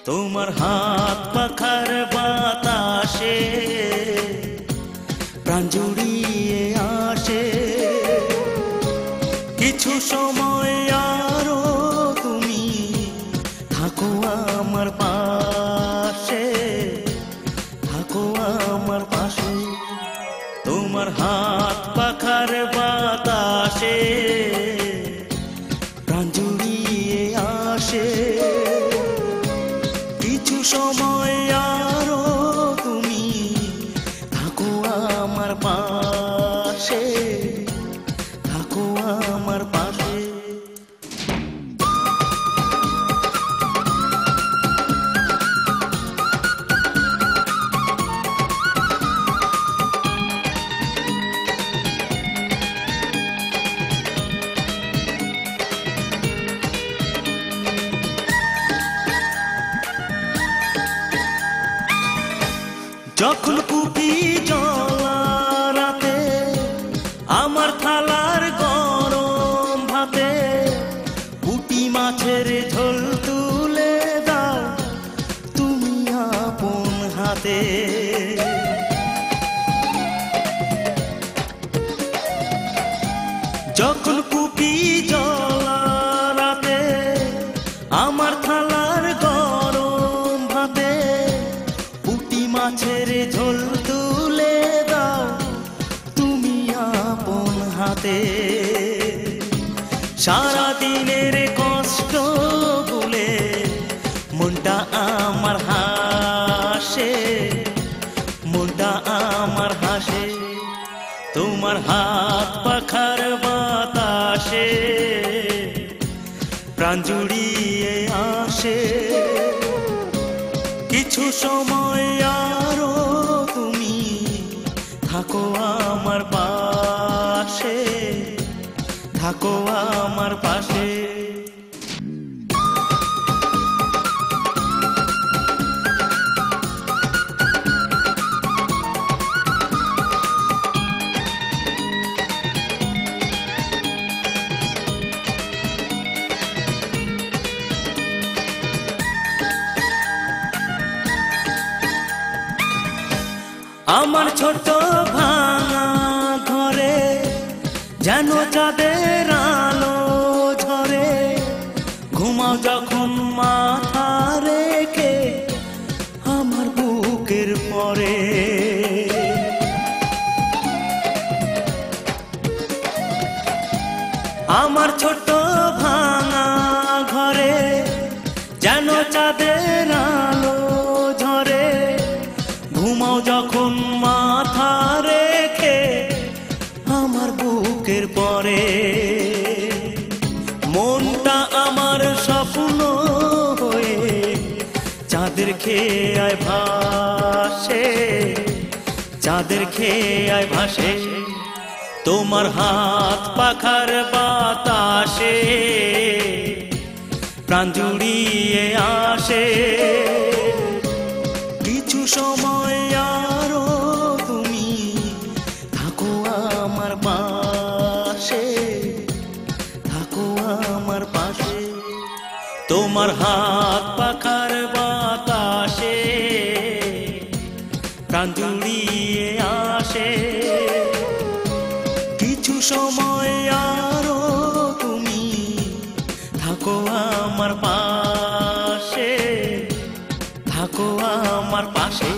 তোমার হাত পাখার বাতাসে প্রাণ জুড়িয়ে আসে। কিছু সময় আরো তুমি থাকো আমার পাশে, থাকো আমার পাশে। তোমার হাত পাখার বাতাসে প্রাণ জুড়িয়ে আসে। কিছু সময় আরো তুমি থাকো আমার পাশে, থাকো আমার পাশে। যখন কুপি জ্বলা রাতে আমার থালার গরম ভাতে পুঁটি মাছের ঝোল তুলে দাও তুমি আপন হাতে। যখন কুপি জ্বলা রাতে আমার থালার গরম ভাতে পুঁটি মাছের ঝোল তুলে দাও তুমি আপন হাতে। সারা দিনের কষ্ট ভুলে মনটা আমার হাসে, মনটা আমার হাসে। তোমার হাত পাখার বাতাসে প্রাণ জুড়িয়ে আসে। কিছু সময় আরো তুমি থাকো আমার পাশে, থাকো আমার পাশে। আমার ছোট ভাঙা ঘরে যেন চাঁদের আলো ঝরে, ঘুমাও যখন মাথা রেখে আমার বুকের পরে। আমার ছোট ভাঙা ঘরে যেন চাঁদের আলো ঝরে, ঘুমাও যখন মাথা রেখে আমার বুকের পরে। মনটা আমার স্বপ্ন হয়ে চাঁদের খেয়ে আয় ভাসে, চাঁদের খেয়ে আয় ভাসে। তোমার হাত পাখার বাতাসে প্রাণ জুড়িয়ে আসে। কিছু সময় আরো তুমি থাকো আমার পাশে, থাকো আমার পাশে। তোমার হাত পাখার বাতাসে প্রাণ জুড়িয়ে আসে। কিছু সময় আরো তুমি থাকো আমার পাশে, থাকো আমার পাশে।